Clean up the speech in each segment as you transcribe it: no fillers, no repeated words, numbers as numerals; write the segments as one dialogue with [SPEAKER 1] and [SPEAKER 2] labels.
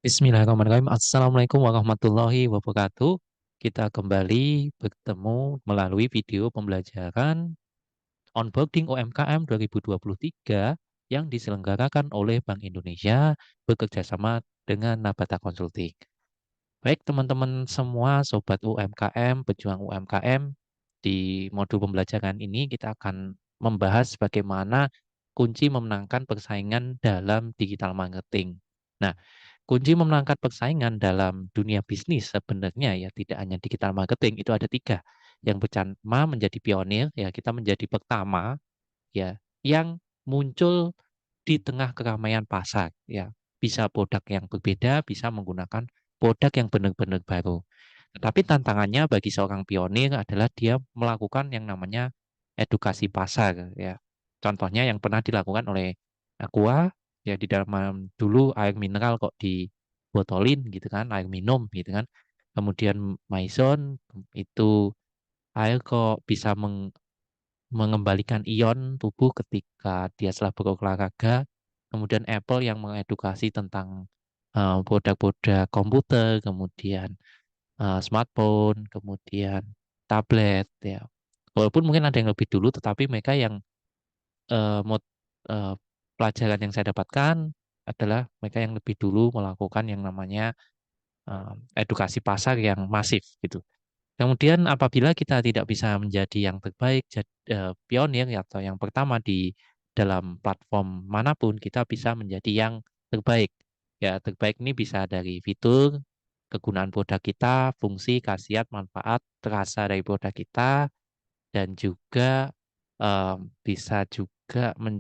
[SPEAKER 1] Bismillahirrahmanirrahim. Assalamualaikum warahmatullahi wabarakatuh. Kita kembali bertemu melalui video pembelajaran onboarding UMKM 2023 yang diselenggarakan oleh Bank Indonesia bekerjasama dengan Nabata Consulting. Baik teman-teman semua, Sobat UMKM, pejuang UMKM, di modul pembelajaran ini kita akan membahas bagaimana kunci memenangkan persaingan dalam digital marketing. Nah, kunci memenangkan persaingan dalam dunia bisnis sebenarnya ya tidak hanya digital marketing, itu ada tiga. Yang pertama menjadi pionir, ya kita menjadi pertama ya yang muncul di tengah keramaian pasar ya. Bisa produk yang berbeda, bisa menggunakan produk yang benar-benar baru. Tetapi tantangannya bagi seorang pionir adalah dia melakukan yang namanya edukasi pasar ya. Contohnya yang pernah dilakukan oleh Aqua ya di dalam dulu air mineral kok dibotolin gitu kan, air minum gitu kan. Kemudian Maison itu air kok bisa mengembalikan ion tubuh ketika dia setelah berolahraga. Kemudian Apple yang mengedukasi tentang produk-produk komputer, kemudian smartphone, kemudian tablet ya. Walaupun mungkin ada yang lebih dulu, tetapi mereka yang eh, mod- eh, pelajaran yang saya dapatkan adalah mereka yang lebih dulu melakukan yang namanya edukasi pasar yang masif gitu. Kemudian apabila kita tidak bisa menjadi yang terbaik, pionir atau yang pertama di dalam platform manapun, kita bisa menjadi yang terbaik. Ya, terbaik ini bisa dari fitur, kegunaan produk kita, fungsi, khasiat, manfaat, terasa dari produk kita, dan juga bisa juga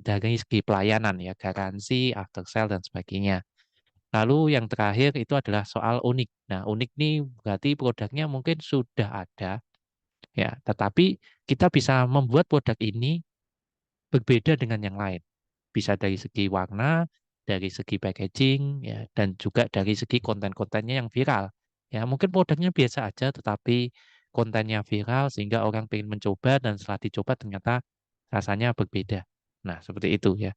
[SPEAKER 1] dari segi pelayanan ya, garansi, after sale, dan sebagainya. Lalu yang terakhir itu adalah soal unik. Nah, unik nih berarti produknya mungkin sudah ada, ya, tetapi kita bisa membuat produk ini berbeda dengan yang lain. Bisa dari segi warna, dari segi packaging, ya, dan juga dari segi konten-kontennya yang viral. Ya, mungkin produknya biasa aja, tetapi kontennya viral sehingga orang pengen mencoba dan setelah dicoba ternyata rasanya berbeda. Nah, seperti itu ya.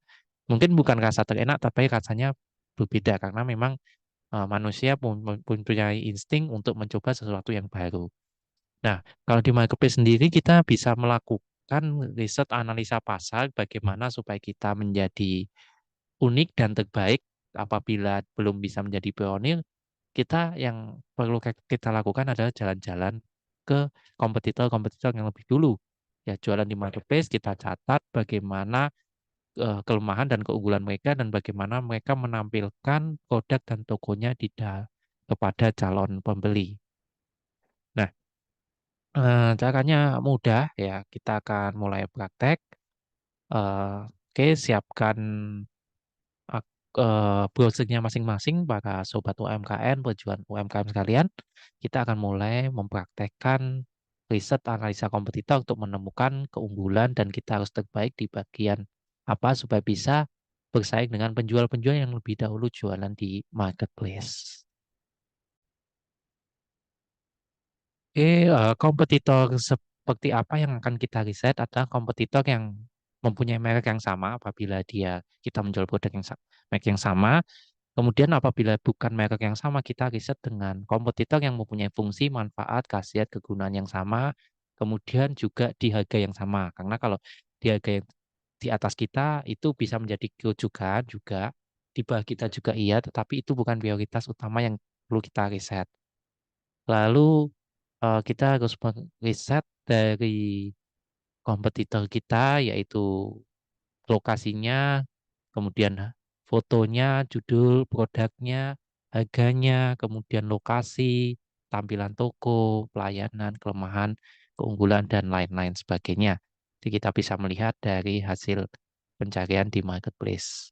[SPEAKER 1] Mungkin bukan rasa terenak, tapi rasanya berbeda karena memang manusia mempunyai insting untuk mencoba sesuatu yang baru. Nah, kalau di marketplace sendiri kita bisa melakukan riset analisa pasar bagaimana supaya kita menjadi unik dan terbaik. Apabila belum bisa menjadi pionir, kita yang perlu kita lakukan adalah jalan-jalan ke kompetitor-kompetitor yang lebih dulu. Ya, jualan di marketplace kita catat bagaimana kelemahan dan keunggulan mereka dan bagaimana mereka menampilkan produk dan tokonya kepada calon pembeli. Nah, caranya mudah ya. Kita akan mulai praktek. Oke, siapkan browsernya masing-masing para sobat UMKM, pejuang UMKM sekalian. Kita akan mulai mempraktekkan riset analisa kompetitor untuk menemukan keunggulan dan kita harus terbaik di bagian apa supaya bisa bersaing dengan penjual-penjual yang lebih dahulu jualan di marketplace. Kompetitor seperti apa yang akan kita riset adalah kompetitor yang mempunyai merek yang sama apabila kita menjual produk merek yang sama. Kemudian apabila bukan merek yang sama, kita riset dengan kompetitor yang mempunyai fungsi, manfaat, khasiat, kegunaan yang sama. Kemudian juga di harga yang sama. Karena kalau di harga yang di atas kita itu bisa menjadi rujukan juga. Di bawah kita juga iya, tetapi itu bukan prioritas utama yang perlu kita riset. Lalu kita harus meriset dari kompetitor kita, yaitu lokasinya, kemudian fotonya, judul produknya, harganya, kemudian lokasi, tampilan toko, pelayanan, kelemahan, keunggulan, dan lain-lain sebagainya. Jadi kita bisa melihat dari hasil pencarian di marketplace.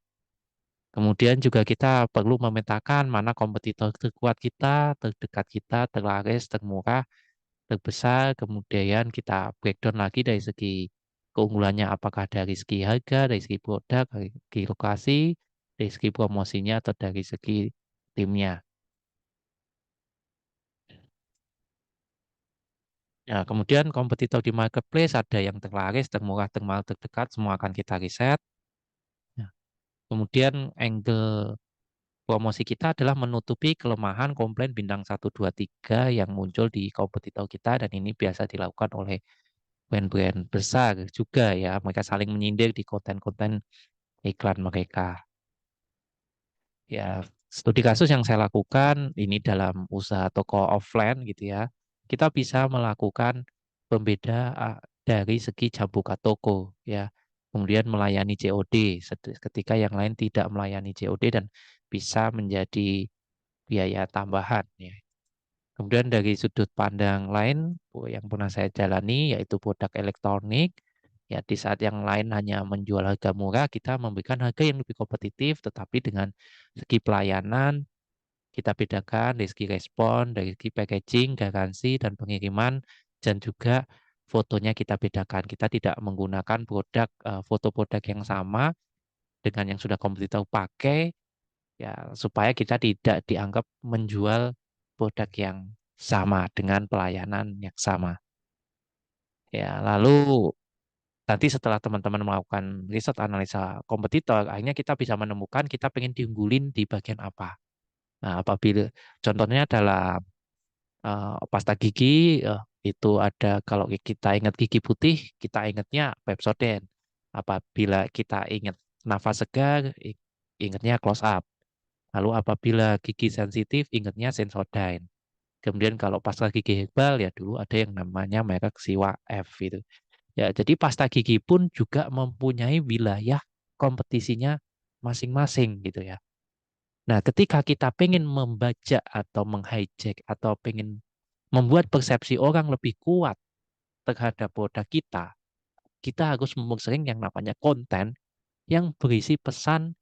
[SPEAKER 1] Kemudian juga kita perlu memetakan mana kompetitor terkuat kita, terdekat kita, terlaris, termurah, terbesar. Kemudian kita breakdown lagi dari segi keunggulannya, apakah dari segi harga, dari segi produk, dari segi lokasi, dari segi promosinya, atau dari segi timnya. Ya, kemudian kompetitor di marketplace ada yang terlaris, termurah, termahal, terdekat, semua akan kita riset. Ya. Kemudian angle promosi kita adalah menutupi kelemahan komplain bintang 1, 2, 3 yang muncul di kompetitor kita dan ini biasa dilakukan oleh brand-brand besar juga ya. Mereka saling menyindir di konten-konten iklan mereka. Ya, studi kasus yang saya lakukan ini dalam usaha toko offline gitu ya. Kita bisa melakukan pembeda dari segi jam buka toko ya. Kemudian melayani COD ketika yang lain tidak melayani COD dan bisa menjadi biaya tambahan ya. Kemudian dari sudut pandang lain yang pernah saya jalani yaitu produk elektronik, ya di saat yang lain hanya menjual harga murah, kita memberikan harga yang lebih kompetitif, tetapi dengan segi pelayanan kita bedakan dari segi respon, dari segi packaging, garansi dan pengiriman, dan juga fotonya kita bedakan. Kita tidak menggunakan foto produk yang sama dengan yang sudah kompetitor pakai, ya supaya kita tidak dianggap menjual produk yang sama dengan pelayanan yang sama. Ya, lalu nanti setelah teman-teman melakukan riset analisa kompetitor, akhirnya kita bisa menemukan kita pengen diunggulin di bagian apa. Nah, apabila contohnya adalah pasta gigi, itu ada kalau kita ingat gigi putih, kita ingatnya Pepsodent. Apabila kita ingat nafas segar, ingatnya close up. Lalu apabila gigi sensitif, ingatnya Sensodyne. Kemudian kalau pasta gigi herbal ya dulu ada yang namanya merek Siwa F itu. Ya, jadi pasta gigi pun juga mempunyai wilayah kompetisinya masing-masing gitu ya. Nah, ketika kita pengen membaca atau menghijack atau pengen membuat persepsi orang lebih kuat terhadap produk kita, kita harus sering yang namanya konten yang berisi pesan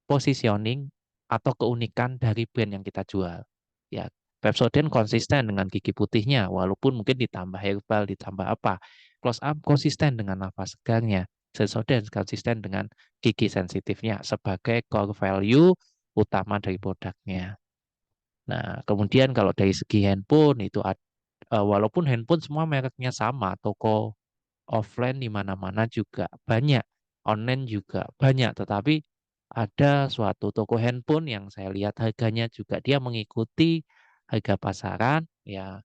[SPEAKER 1] positioning atau keunikan dari brand yang kita jual. Ya, Pepsodent konsisten dengan gigi putihnya, walaupun mungkin ditambah herbal, ditambah apa. Close up konsisten dengan nafas segarnya. Sensodyne konsisten dengan gigi sensitifnya sebagai core value utama dari produknya. Nah, kemudian kalau dari segi handphone itu walaupun handphone semua mereknya sama, toko offline di mana-mana juga banyak, online juga banyak, tetapi ada suatu toko handphone yang saya lihat harganya juga dia mengikuti harga pasaran, ya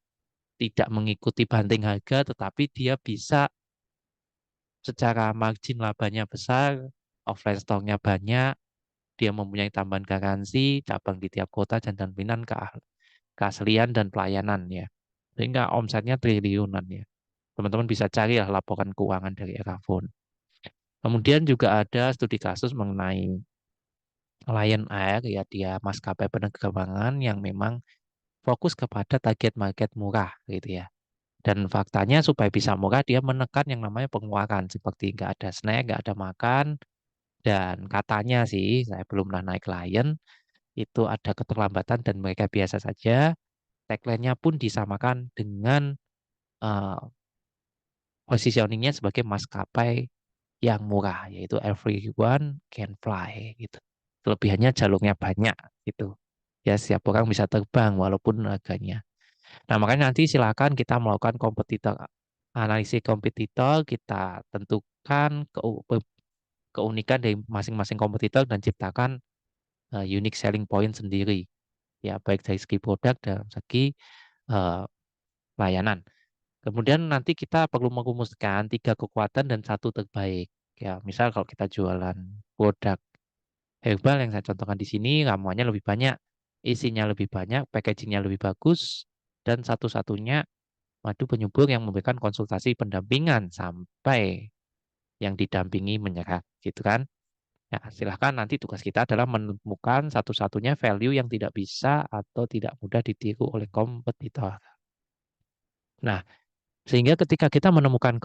[SPEAKER 1] tidak mengikuti banting harga, tetapi dia bisa secara margin labanya besar, offline stoknya banyak, dia mempunyai tambahan garansi, cabang di tiap kota dan dominan keaslian dan pelayanan ya. Sehingga omsetnya triliunan ya. Teman-teman bisa cari lah laporan keuangan dari Erafone. Kemudian juga ada studi kasus mengenai Lion Air, ya dia maskapai penerbangan yang memang fokus kepada target market murah gitu ya. Dan faktanya supaya bisa murah dia menekan yang namanya pengeluaran seperti nggak ada snack, nggak ada makan, dan katanya sih saya belum pernah naik Lion itu ada keterlambatan dan mereka biasa saja. Tagline-nya pun disamakan dengan uh, positioningnya sebagai maskapai yang murah, yaitu everyone can fly gitu. Kelebihannya jalurnya banyak gitu. Ya, setiap orang bisa terbang walaupun harganya. Nah, makanya nanti silakan kita melakukan analisis kompetitor, kita tentukan keunikan dari masing-masing kompetitor dan ciptakan unique selling point sendiri. Ya, baik dari segi produk dan segi uh, layanan. Kemudian nanti kita perlu merumuskan 3 kekuatan dan 1 terbaik. Ya, misal kalau kita jualan produk herbal yang saya contohkan di sini, ramuannya lebih banyak, isinya lebih banyak, packagingnya lebih bagus, dan satu-satunya madu penyubur yang memberikan konsultasi pendampingan sampai yang didampingi menyerah, gitu kan? Ya, silahkan nanti tugas kita adalah menemukan satu-satunya value yang tidak bisa atau tidak mudah ditiru oleh kompetitor. Nah, sehingga ketika kita menemukan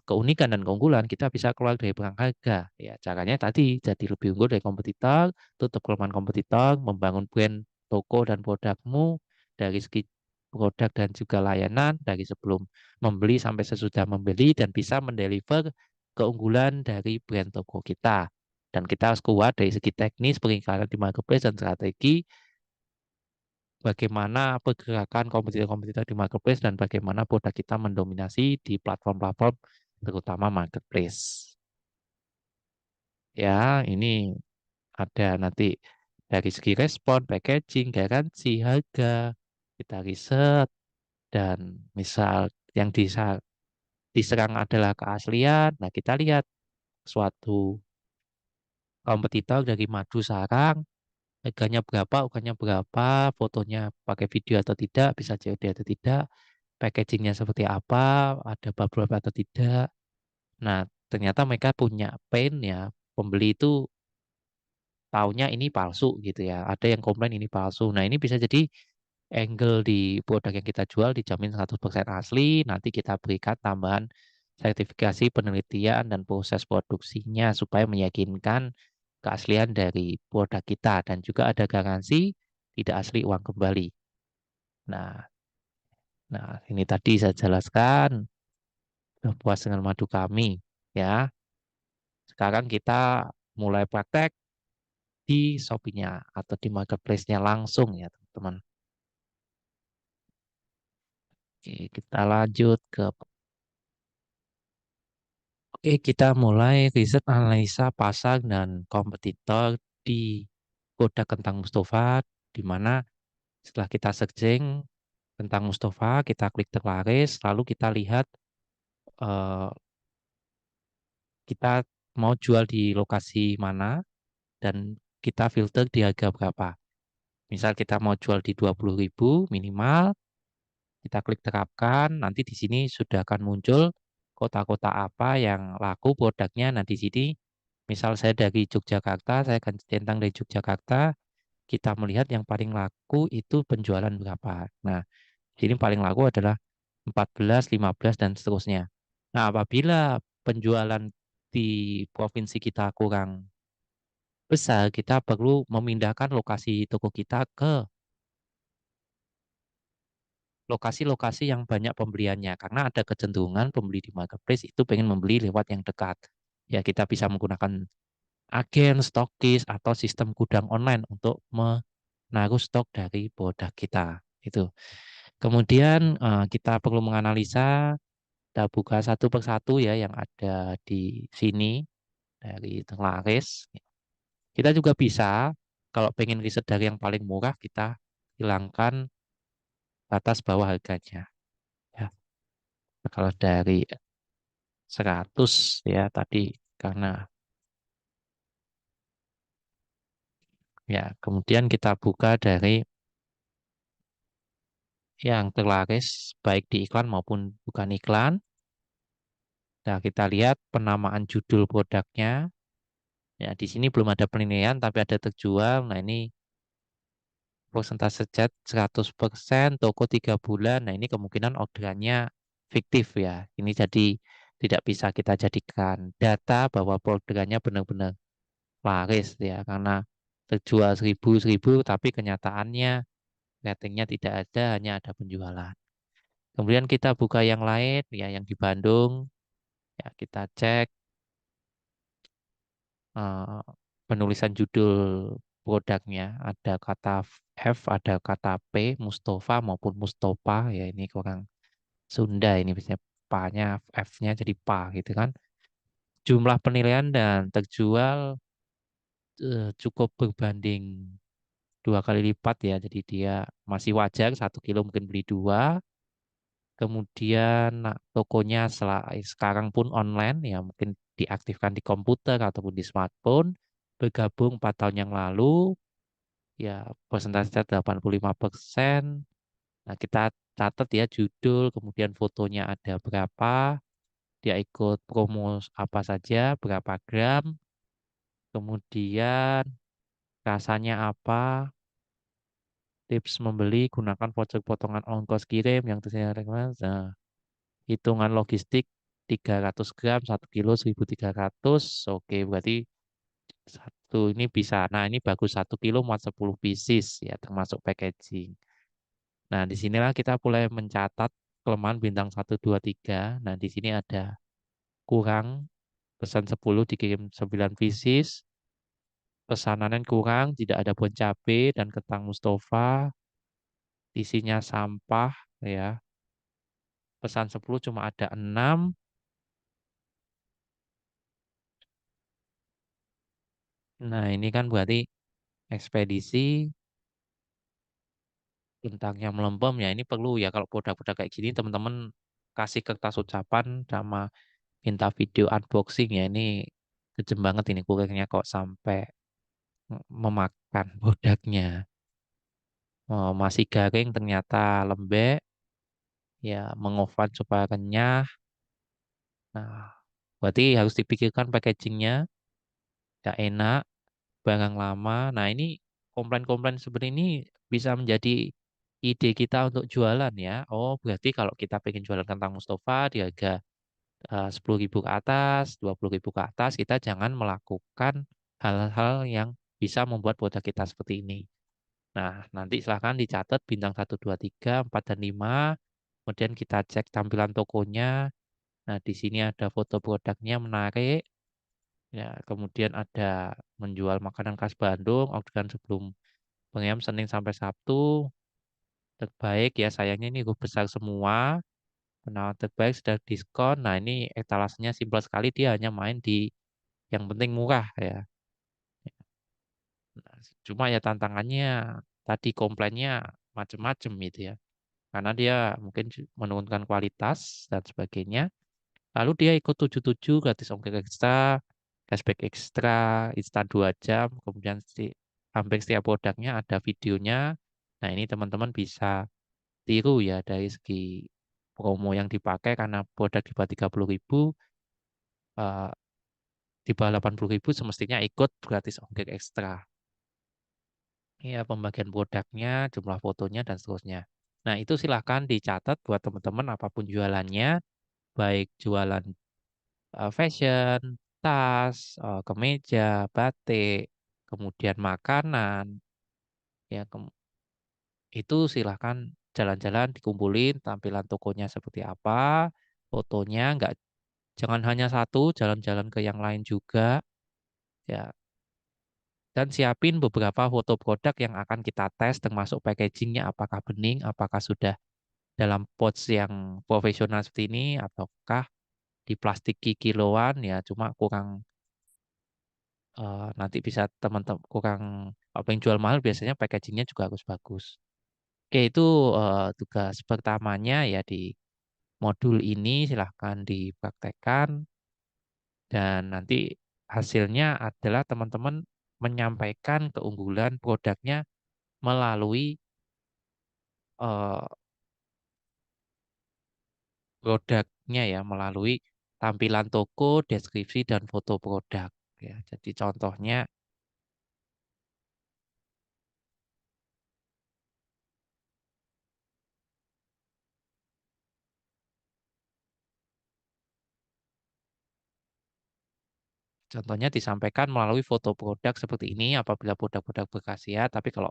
[SPEAKER 1] keunikan dan keunggulan, kita bisa keluar dari perang harga. Ya, caranya tadi jadi lebih unggul dari kompetitor, tutup kelemahan kompetitor, membangun brand toko dan produkmu dari segi produk dan juga layanan dari sebelum membeli sampai sesudah membeli dan bisa mendeliver keunggulan dari brand toko kita. Dan kita harus kuat dari segi teknis, periklanan di marketplace dan strategi bagaimana pergerakan kompetitor-kompetitor di marketplace dan bagaimana produk kita mendominasi di platform-platform terutama marketplace. Ya, ini ada nanti Dari segi respon, packaging, garansi, harga, kita riset, dan misal yang diserang adalah keaslian, nah kita lihat suatu kompetitor dari madu sarang, harganya berapa, fotonya pakai video atau tidak, bisa COD atau tidak, packagingnya seperti apa, ada bubble wrap atau tidak. Nah, ternyata mereka punya pain ya, pembeli itu taunya ini palsu gitu ya. Ada yang komplain ini palsu. Nah, ini bisa jadi angle di produk yang kita jual dijamin 100% asli. Nanti kita berikan tambahan sertifikasi penelitian dan proses produksinya supaya meyakinkan keaslian dari produk kita. Dan juga ada garansi tidak asli uang kembali. Nah, ini tadi saya jelaskan. Sudah puas dengan madu kami ya. Sekarang kita mulai praktek di Shopee-nya atau di marketplace-nya langsung ya teman-teman. Oke, kita lanjut ke Oke, kita mulai riset analisa pasar dan kompetitor di produk kentang Mustafa, di mana setelah kita searching tentang Mustafa, kita klik terlaris, lalu kita lihat eh, kita mau jual di lokasi mana dan kita filter di harga berapa. Misal kita mau jual di 20.000 minimal, kita klik terapkan, nanti di sini sudah akan muncul kota-kota apa yang laku produknya. Nah, di sini misal saya dari Yogyakarta, saya akan centang dari Yogyakarta, kita melihat yang paling laku itu penjualan berapa. Nah, di sini paling laku adalah 14, 15, dan seterusnya. Nah, apabila penjualan di provinsi kita kurang besar, kita perlu memindahkan lokasi toko kita ke lokasi-lokasi yang banyak pembeliannya karena ada kecenderungan pembeli di marketplace itu pengen membeli lewat yang dekat. Ya, kita bisa menggunakan agen, stokis, atau sistem gudang online untuk menaruh stok dari produk kita. Itu. Kemudian kita perlu menganalisa, kita buka satu persatu ya yang ada di sini dari Tenglaris. Kita juga bisa kalau pengen riset dari yang paling murah kita hilangkan batas bawah harganya. Ya. Kalau dari 100 ya tadi karena ya kemudian kita buka dari yang terlaris baik di iklan maupun bukan iklan. Nah, kita lihat penamaan judul produknya. Ya, di sini belum ada penilaian tapi ada terjual. Nah, ini persentase chat 100%, toko 3 bulan. Nah, ini kemungkinan orderannya fiktif ya. Ini jadi tidak bisa kita jadikan data bahwa orderannya benar-benar laris ya karena terjual 1000 tapi kenyataannya ratingnya tidak ada, hanya ada penjualan. Kemudian kita buka yang lain ya yang di Bandung ya kita cek eh, penulisan judul produknya ada kata F, ada kata P, Mustafa maupun Mustopa ya ini kurang Sunda ini biasanya pa-nya F-nya jadi pa gitu kan. Jumlah penilaian dan terjual cukup berbanding 2 kali lipat ya. Jadi dia masih wajar 1 kilo mungkin beli dua. Kemudian nah, tokonya sekarang pun online ya mungkin diaktifkan di komputer ataupun di smartphone. Bergabung 4 tahun yang lalu ya persentase 85%. Nah kita catat ya judul kemudian fotonya ada berapa. Dia ikut promo apa saja, berapa gram. Kemudian rasanya apa. Tips membeli gunakan voucher potongan ongkos kirim yang tersedia rekomendasi. Nah, hitungan logistik 300 gram 1 kilo 1.300. Oke, berarti satu ini bisa. Nah, ini bagus 1 kilo muat 10 pieces ya termasuk packaging. Nah, disinilah kita mulai mencatat kelemahan bintang 1, 2, 3. Nah, di sini ada kurang pesan 10 dikirim 9 pieces. Pesanan kurang, tidak ada bon cabe dan kentang Mustafa. Isinya sampah ya. Pesan 10 cuma ada 6. Nah, ini kan berarti ekspedisi, bentangnya melempem, ya ini perlu ya kalau produk-produk kayak gini teman-teman kasih kertas ucapan sama minta video unboxing ya, ini kejam banget ini kurirnya kok sampai memakan produknya. Oh, masih garing ternyata lembek, ya mengovan supaya renyah. Nah, berarti harus dipikirkan packagingnya, gak enak, barang lama. Nah, ini komplain-komplain seperti ini bisa menjadi ide kita untuk jualan ya. Oh, berarti kalau kita pengen jualan kentang Mustafa di harga 10.000 ke atas, 20.000 ke atas, kita jangan melakukan hal-hal yang bisa membuat produk kita seperti ini. Nah, nanti silahkan dicatat bintang 1, 2, 3, 4, dan 5. Kemudian kita cek tampilan tokonya. Nah, di sini ada foto produknya menarik. Ya, kemudian ada menjual makanan khas Bandung, orderan sebelum pengirim Senin sampai Sabtu. Terbaik ya, sayangnya ini huruf besar semua. Penawaran terbaik sudah diskon. Nah, ini etalasenya simpel sekali. Dia hanya main di yang penting murah ya. Nah, cuma ya tantangannya tadi komplainnya macem-macem gitu ya. Karena dia mungkin menurunkan kualitas dan sebagainya. Lalu dia ikut 77 gratis ongkir ekstra, cashback ekstra, instan 2 jam, kemudian hampir setiap produknya ada videonya. Nah, ini teman-teman bisa tiru ya dari segi promo yang dipakai karena produk di bawah 30.000, eh, di bawah 80.000 semestinya ikut gratis ongkir ekstra. Ya, pembagian produknya, jumlah fotonya, dan seterusnya. Nah, itu silahkan dicatat buat teman-teman apapun jualannya, baik jualan fashion, tas, kemeja, batik, kemudian makanan, ya itu silahkan jalan-jalan dikumpulin tampilan tokonya seperti apa, fotonya nggak jangan hanya satu, jalan-jalan ke yang lain juga, ya. Dan siapin beberapa foto produk yang akan kita tes termasuk packagingnya apakah bening, apakah sudah dalam pouch yang profesional seperti ini, ataukah di plastik kiloan ya cuma kurang nanti bisa teman-teman kurang apa yang jual mahal biasanya packagingnya juga harus bagus. Oke itu tugas pertamanya ya di modul ini silahkan dipraktekkan dan nanti hasilnya adalah teman-teman menyampaikan keunggulan produknya melalui eh, produknya ya melalui tampilan toko, deskripsi dan foto produk ya. Jadi contohnya disampaikan melalui foto produk seperti ini apabila produk-produk berkhasiat, tapi kalau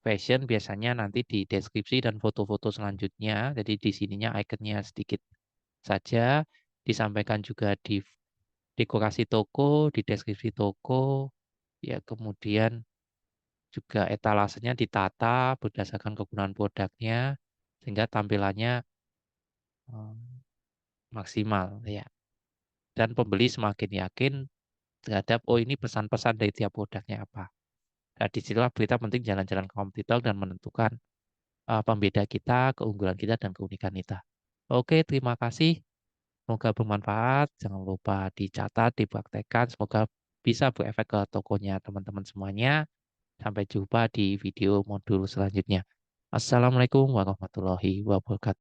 [SPEAKER 1] fashion biasanya nanti di deskripsi dan foto-foto selanjutnya. Jadi di sininya ikonnya sedikit saja, disampaikan juga di dekorasi toko, di deskripsi toko, ya kemudian juga etalasenya ditata berdasarkan kegunaan produknya sehingga tampilannya eh, maksimal ya. Dan pembeli semakin yakin terhadap oh ini pesan-pesan dari tiap produknya apa. Nah, disitulah berita penting jalan-jalan ke kompetitor dan menentukan pembeda kita, keunggulan kita, dan keunikan kita. Oke, terima kasih. Semoga bermanfaat. Jangan lupa dicatat, dipraktekkan. Semoga bisa berefek ke tokonya teman-teman semuanya. Sampai jumpa di video modul selanjutnya. Assalamualaikum warahmatullahi wabarakatuh.